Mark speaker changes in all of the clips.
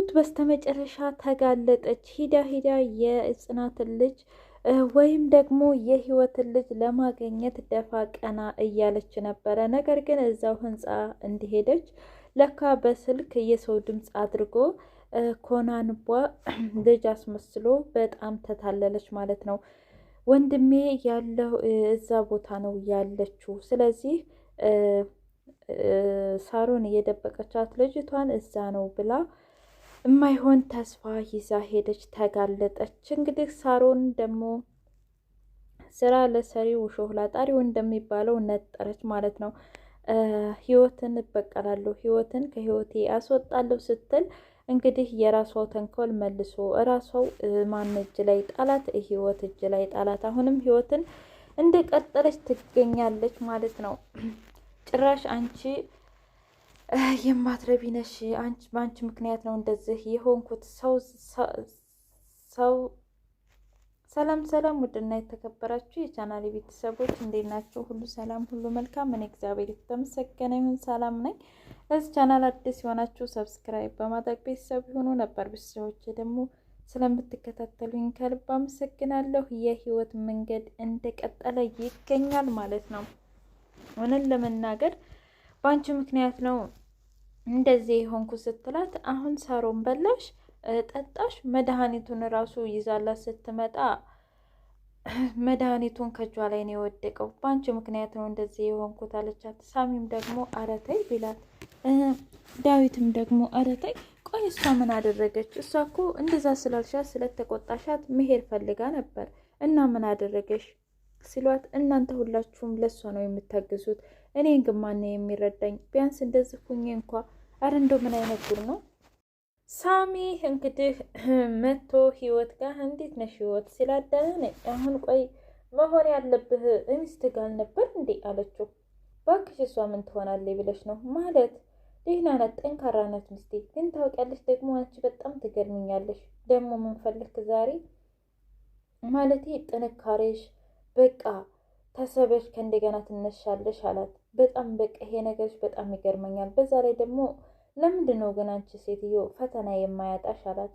Speaker 1: ትሁት በስተመጨረሻ ተጋለጠች። ሂዳ የጽናትን ልጅ ወይም ደግሞ የህይወትን ልጅ ለማግኘት ደፋ ቀና እያለች ነበረ። ነገር ግን እዛው ህንፃ እንደሄደች ለካ በስልክ የሰው ድምፅ አድርጎ ኮናንቧ ልጅ አስመስሎ በጣም ተታለለች ማለት ነው። ወንድሜ ያለው እዛ ቦታ ነው ያለችው። ስለዚህ ሳሮን እየደበቀቻት ልጅቷን እዛ ነው ብላ የማይሆን ተስፋ ይዛ ሄደች፣ ተጋለጠች። እንግዲህ ሳሮን ደግሞ ስራ ለሰሪው እሾህ ላጣሪው እንደሚባለው ነጠረች ማለት ነው። ህይወትን እበቀላለሁ፣ ህይወትን ከህይወቴ አስወጣለሁ ስትል እንግዲህ የራሷው ተንኮል መልሶ እራሷው ማን እጅ ላይ ጣላት? ህይወት እጅ ላይ ጣላት። አሁንም ህይወትን እንደቀጠለች ትገኛለች ማለት ነው። ጭራሽ አንቺ የማትረቢ ነሽ፣ በአንቺ ምክንያት ነው እንደዚህ የሆንኩት። ሰው ሰላም፣ ውድና የተከበራችሁ የቻናል ቤተሰቦች እንዴት ናቸው? ሁሉ ሰላም፣ ሁሉ መልካም። እኔ እግዚአብሔር የተመሰገነ ይሁን ሰላም ነኝ። ለዚህ ቻናል አዲስ የሆናችሁ ሰብስክራይብ በማድረግ ቤተሰብ የሆኑ ነበር ቤተሰቦች ደግሞ ስለምትከታተሉኝ ከልብ አመሰግናለሁ። የህይወት መንገድ እንደቀጠለ ይገኛል ማለት ነው። እውነት ለመናገር በአንቺ ምክንያት ነው እንደዚህ የሆንኩ ስትላት፣ አሁን ሳሮን በላሽ ጠጣሽ፣ መድኃኒቱን ራሱ ይዛላት ስትመጣ መድኃኒቱን ከእጇ ላይ ነው የወደቀው። በአንቺ ምክንያት ነው እንደዚህ የሆንኩት አለቻት። ሳሚም ደግሞ አረተይ ቢላት፣ ዳዊትም ደግሞ አረተይ ቆይ እሷ ምን አደረገች? እሷ እኮ እንደዛ ስላልሻት ስለተቆጣሻት መሄድ ፈልጋ ነበር እና ምን አደረገሽ ሲሏት፣ እናንተ ሁላችሁም ለእሷ ነው የምታግዙት፣ እኔን ግን ማነው የሚረዳኝ? ቢያንስ እንደዚህ ሁኜ እንኳ አረ እንደው ምን አይነት ጉር ነው? ሳሚ እንግዲህ መቶ ህይወት ጋር እንዴት ነሽ ህይወት ሲላደነ አሁን ቆይ መሆን ያለብህ ሚስት ጋር ነበር እንዴ አለችው። ባክሽ እሷ ምን ትሆናለች ብለሽ ነው? ማለት ደህና ናት፣ ጠንካራ ናት ሚስቴ። ግን ታውቂያለሽ ደግሞ አንቺ በጣም ትገርምኛለሽ። ደግሞ ምን ፈልክ ዛሬ? ማለቴ ጥንካሬሽ በቃ ተሰበሽ ከእንደገና ትነሻለሽ አላት። በጣም በቃ ይሄ ነገርሽ በጣም ይገርመኛል። በዛ ላይ ደግሞ ለምንድን ነው ግን አንቺ ሴትዮ ፈተና የማያጣሽ አላት።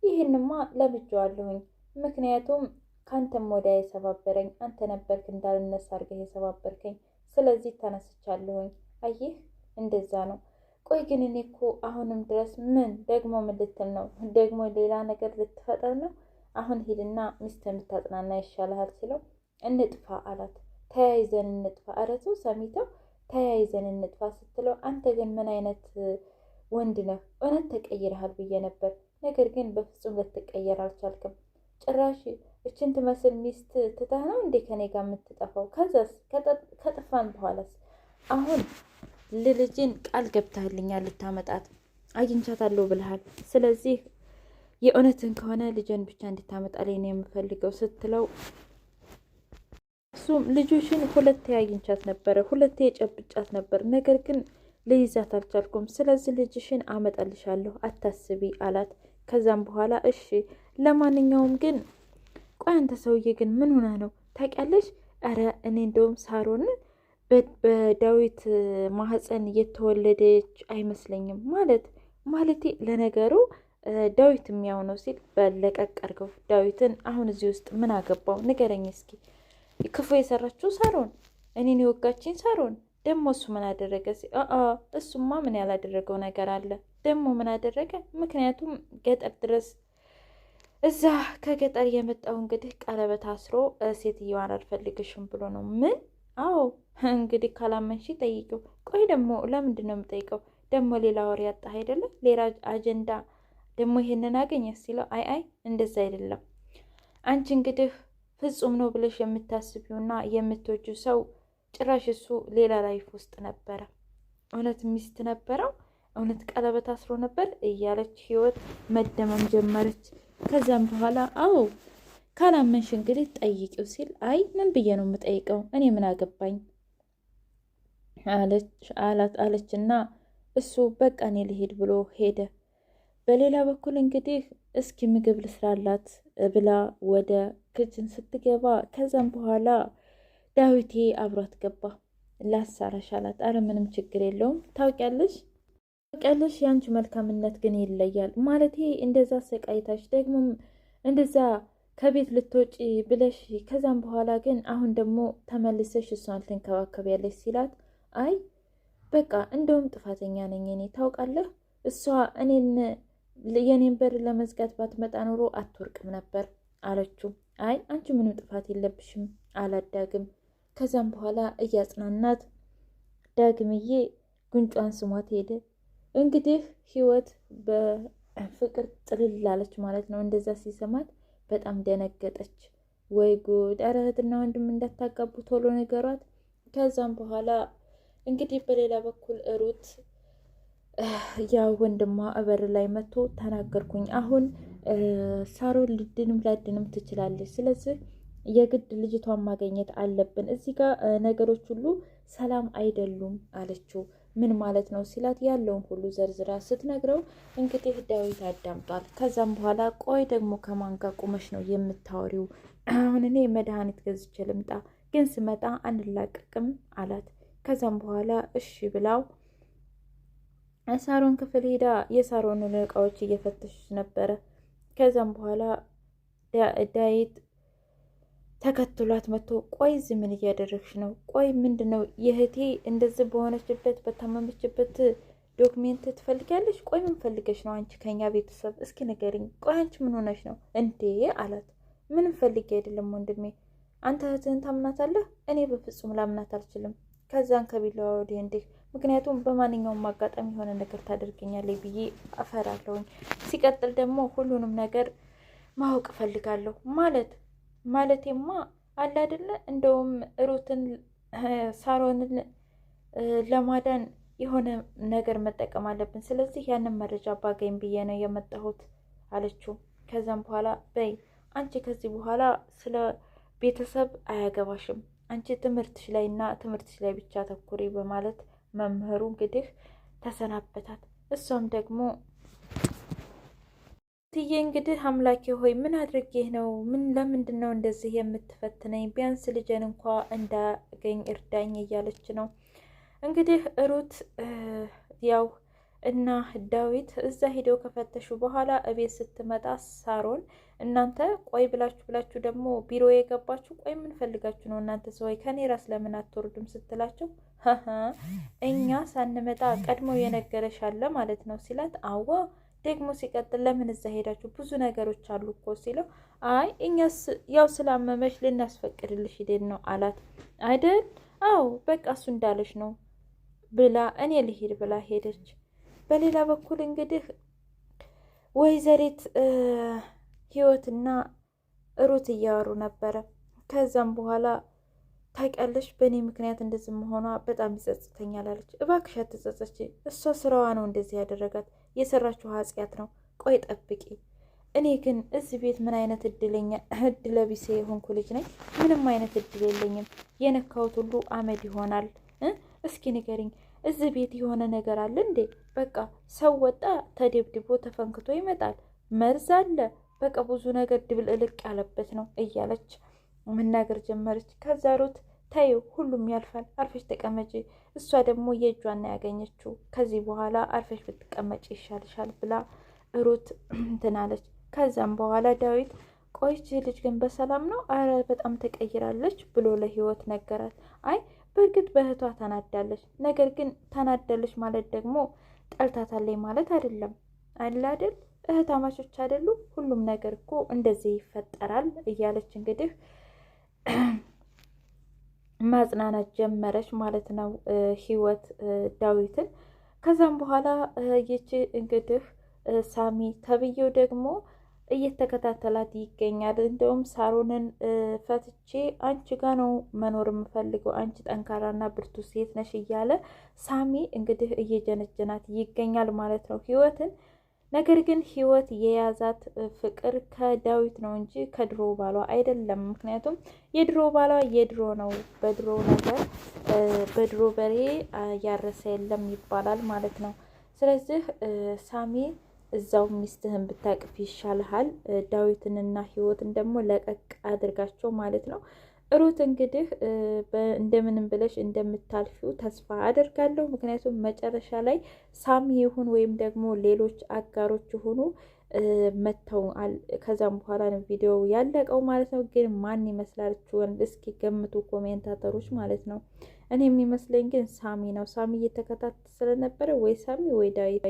Speaker 1: ይህንማ ለምጄዋለሁኝ፣ ምክንያቱም ከአንተም ወዲያ የሰባበረኝ አንተ ነበርክ፣ እንዳልነሳ አድርገህ የሰባበርከኝ። ስለዚህ ተነስቻለሁኝ። አየህ እንደዛ ነው። ቆይ ግን እኔ እኮ አሁንም ድረስ ምን ልትል ነው? ደግሞ ሌላ ነገር ልትፈጠር ነው? አሁን ሂድና ሚስት የምታጽናና ይሻልሃል ሲለው፣ እንጥፋ አላት። ተያይዘን እንጥፋ። ኧረ ተው ሰሚተው፣ ተያይዘን እንጥፋ ስትለው፣ አንተ ግን ምን አይነት ወንድ ነህ? እውነት ተቀይረሃል ብዬ ነበር፣ ነገር ግን በፍጹም ልትቀየር አልቻልክም። ጭራሽ እችን ትመስል ሚስት ትተህ ነው እንዴ ከኔ ጋር የምትጠፋው? ከዛስ ከጠፋን በኋላስ? አሁን ልጅን ቃል ገብተህልኛል ልታመጣት፣ አግኝቻታለሁ ብለሃል። ስለዚህ የእውነትን ከሆነ ልጅን ብቻ እንድታመጣልኝ ነው የምፈልገው ስትለው፣ እሱም ልጆችን ሁለቴ አግኝቻት ነበረ፣ ሁለቴ የጨብጫት ነበር፣ ነገር ግን ልይዛት አልቻልኩም። ስለዚህ ልጅሽን አመጣልሻለሁ አታስቢ አላት። ከዛም በኋላ እሺ ለማንኛውም ግን ቆይ አንተ ሰውዬ ግን ምን ሆነ ነው ታውቂያለሽ? ኧረ እኔ እንደውም ሳሮንን በዳዊት ማህፀን እየተወለደች አይመስለኝም። ማለቴ ለነገሩ ዳዊት የሚያው ነው ሲል፣ በለቀቅ አድርገው ዳዊትን። አሁን እዚህ ውስጥ ምን አገባው ንገረኝ እስኪ። ክፉ የሰራችው ሳሮን፣ እኔን የወጋችኝ ሳሮን። ደግሞ እሱ ምን አደረገ? እሱማ ምን ያላደረገው ነገር አለ? ደግሞ ምን አደረገ? ምክንያቱም ገጠር ድረስ እዛ ከገጠር የመጣው እንግዲህ ቀለበት አስሮ ሴትዮዋን አልፈልግሽም ብሎ ነው። ምን? አዎ እንግዲህ ካላመንሽ ጠይቂው። ቆይ ደግሞ ለምንድን ነው የምጠይቀው? ደግሞ ሌላ ወሬ ያጣህ አይደለም? ሌላ አጀንዳ ደግሞ ይሄንን አገኘ ሲለው፣ አይ እንደዛ አይደለም። አንቺ እንግዲህ ፍጹም ነው ብለሽ የምታስቢውና የምትወጂው ሰው ጭራሽ እሱ ሌላ ላይፍ ውስጥ ነበረ። እውነት ሚስት ነበረው? እውነት ቀለበት አስሮ ነበር? እያለች ህይወት መደመም ጀመረች። ከዛም በኋላ አዎ ካላመንሽ እንግዲህ ጠይቂው ሲል፣ አይ ምን ብዬ ነው የምጠይቀው? እኔ ምን አገባኝ አለችና እሱ በቃ እኔ ልሄድ ብሎ ሄደ። በሌላ በኩል እንግዲህ እስኪ ምግብ ልስራላት ብላ ወደ ክችን ስትገባ፣ ከዛም በኋላ ዳዊቴ አብሯት ገባ። ላሳራሽ አላት። አረ ምንም ችግር የለውም ታውቂያለሽ ቀለሽ የአንቺ መልካምነት ግን ይለያል። ማለቴ እንደዛ ሰቃይታሽ ደግሞ እንደዛ ከቤት ልትወጪ ብለሽ ከዛም በኋላ ግን አሁን ደግሞ ተመልሰሽ እሷን ትንከባከቢያለሽ ሲላት፣ አይ በቃ እንደውም ጥፋተኛ ነኝ እኔ ታውቃለህ፣ እሷ የኔን በር ለመዝጋት ባትመጣ ኖሮ አትወርቅም ነበር አለችው። አይ አንቺ ምንም ጥፋት የለብሽም አላት ዳግም። ከዛም በኋላ እያጽናናት ዳግምዬ ጉንጯን ስሟት ሄደ። እንግዲህ ህይወት በፍቅር ጥልል አለች ማለት ነው። እንደዛ ሲሰማት በጣም ደነገጠች። ወይ ጉድ! ኧረ እህትና ወንድም እንዳታጋቡ ቶሎ ነገሯት። ከዛም በኋላ እንግዲህ በሌላ በኩል ሩት ያው ወንድሟ እበር ላይ መጥቶ ተናገርኩኝ፣ አሁን ሳሮን ልድንም ላድንም ትችላለች፣ ስለዚህ የግድ ልጅቷን ማግኘት አለብን፣ እዚህ ጋር ነገሮች ሁሉ ሰላም አይደሉም አለችው። ምን ማለት ነው ሲላት ያለውን ሁሉ ዘርዝራ ስትነግረው እንግዲህ ዳዊት አዳምጧል። ከዛም በኋላ ቆይ ደግሞ ከማን ጋር ቁመሽ ነው የምታወሪው? አሁን እኔ መድኃኒት ገዝቼ ልምጣ፣ ግን ስመጣ አንላቀቅም አላት። ከዛም በኋላ እሺ ብላው ሳሮን ክፍል ሄዳ የሳሮንን እቃዎች እየፈተሸች ነበረ። ከዛም በኋላ ዳዊት ተከትሏት መጥቶ ቆይ እዚህ ምን እያደረግሽ ነው? ቆይ ምንድን ነው የእህቴ እንደዚህ በሆነችበት በታመመችበት ዶክሜንት ትፈልጊያለሽ? ቆይ ምን ፈልገሽ ነው አንቺ ከኛ ቤተሰብ? እስኪ ንገሪኝ። ቆይ አንቺ ምን ሆነሽ ነው እንዴ አላት። ምንም ፈልጌ አይደለም ወንድሜ፣ አንተ እህትህን ታምናታለህ? እኔ በፍጹም ላምናት አልችልም። ከዛን ከቢላዋ ወዲህ እንዲህ ምክንያቱም በማንኛውም አጋጣሚ የሆነ ነገር ታደርገኛለች ብዬ አፈራለሁኝ። ሲቀጥል ደግሞ ሁሉንም ነገር ማወቅ እፈልጋለሁ ማለቴማ አለ አይደለ፣ እንደውም ሩትን ሳሮንን ለማዳን የሆነ ነገር መጠቀም አለብን። ስለዚህ ያንን መረጃ ባገኝ ብዬ ነው የመጣሁት አለችው። ከዛም በኋላ በይ አንቺ ከዚህ በኋላ ስለ ቤተሰብ አያገባሽም፣ አንቺ ትምህርትሽ ላይ እና ትምህርትሽ ላይ ብቻ ተኩሪ በማለት መምህሩ እንግዲህ ተሰናበታት። እሷም ደግሞ ትዬ እንግዲህ አምላኬ ሆይ ምን አድርጌህ ነው? ለምንድን ነው እንደዚህ የምትፈትነኝ? ቢያንስ ልጄን እንኳ እንዳገኝ እርዳኝ እያለች ነው እንግዲህ ሩት። ያው እና ዳዊት እዛ ሄደው ከፈተሹ በኋላ እቤት ስትመጣ ሳሮን እናንተ ቆይ ብላችሁ ደግሞ ቢሮ የገባችሁ ቆይ ምን ፈልጋችሁ ነው እናንተ ሰው ከኔ ራስ ለምን አትወርዱም ስትላቸው እኛ ሳንመጣ ቀድሞ የነገረሽ አለ ማለት ነው ሲላት፣ አዋ ደግሞ ሲቀጥል ለምን እዛ ሄዳችሁ? ብዙ ነገሮች አሉ እኮ ሲለው፣ አይ እኛስ ያው ስላመመሽ ልናስፈቅድልሽ ሂደን ነው አላት። አይደል? አዎ በቃ እሱ እንዳለሽ ነው ብላ እኔ ልሄድ ብላ ሄደች። በሌላ በኩል እንግዲህ ወይዘሪት ህይወትና ሩት እያወሩ ነበረ። ከዛም በኋላ ታውቂያለሽ በእኔ ምክንያት እንደዚህ መሆኗ በጣም ይጸጽተኛል አለች። እባክሽ አትጸጸች፣ እሷ ስራዋ ነው እንደዚህ ያደረጋት፣ የሰራችው ኃጢአት ነው። ቆይ ጠብቂ፣ እኔ ግን እዚህ ቤት ምን አይነት እድለ ቢሴ የሆንኩ ልጅ ነኝ? ምንም አይነት እድል የለኝም። የነካሁት ሁሉ አመድ ይሆናል። እስኪ ንገሪኝ፣ እዚህ ቤት የሆነ ነገር አለ እንዴ? በቃ ሰው ወጣ ተደብድቦ ተፈንክቶ ይመጣል፣ መርዝ አለ፣ በቃ ብዙ ነገር ድብልቅልቅ ያለበት ነው እያለች መናገር ጀመረች። ከዛ ሩት ተይው ሁሉም ያልፋል፣ አርፈሽ ተቀመጪ፣ እሷ ደግሞ የእጇን ያገኘችው፣ ከዚህ በኋላ አርፈሽ ብትቀመጪ ይሻልሻል ብላ ሩት ትናለች። ከዛም በኋላ ዳዊት ቆይች ልጅ ግን በሰላም ነው? አረ በጣም ተቀይራለች ብሎ ለህይወት ነገራት። አይ በእርግጥ በእህቷ ተናዳለች፣ ነገር ግን ተናዳለች ማለት ደግሞ ጠልታታለች ማለት አይደለም አለ አይደል? እህታማቾች አይደሉ? ሁሉም ነገር እኮ እንደዚህ ይፈጠራል እያለች እንግዲህ ማጽናናት ጀመረች ማለት ነው ህይወት ዳዊትን። ከዛም በኋላ ይቺ እንግዲህ ሳሚ ተብዬው ደግሞ እየተከታተላት ይገኛል። እንደውም ሳሮንን ፈትቼ አንቺ ጋ ነው መኖር የምፈልገው፣ አንቺ ጠንካራና ብርቱ ሴት ነሽ እያለ ሳሚ እንግዲህ እየጀነጀናት ይገኛል ማለት ነው ህይወትን። ነገር ግን ህይወት የያዛት ፍቅር ከዳዊት ነው እንጂ ከድሮ ባሏ አይደለም። ምክንያቱም የድሮ ባሏ የድሮ ነው፣ በድሮ ነገር በድሮ በሬ ያረሰ የለም ይባላል ማለት ነው። ስለዚህ ሳሚ እዛው ሚስትህን ብታቅፍ ይሻልሃል፣ ዳዊትንና ህይወትን ደግሞ ለቀቅ አድርጋቸው ማለት ነው። ሩት እንግዲህ እንደምንም ብለሽ እንደምታልፊው ተስፋ አደርጋለሁ። ምክንያቱም መጨረሻ ላይ ሳሚ ይሁን ወይም ደግሞ ሌሎች አጋሮች ይሁኑ መጥተዋል። ከዛም በኋላ ነው ቪዲዮ ያለቀው ማለት ነው። ግን ማን ይመስላችኋል? እስኪ ገምቱ ኮሜንታተሮች ማለት ነው። እኔ የሚመስለኝ ግን ሳሚ ነው። ሳሚ እየተከታተለ ስለነበረ ወይ ሳሚ ወይ ዳዊት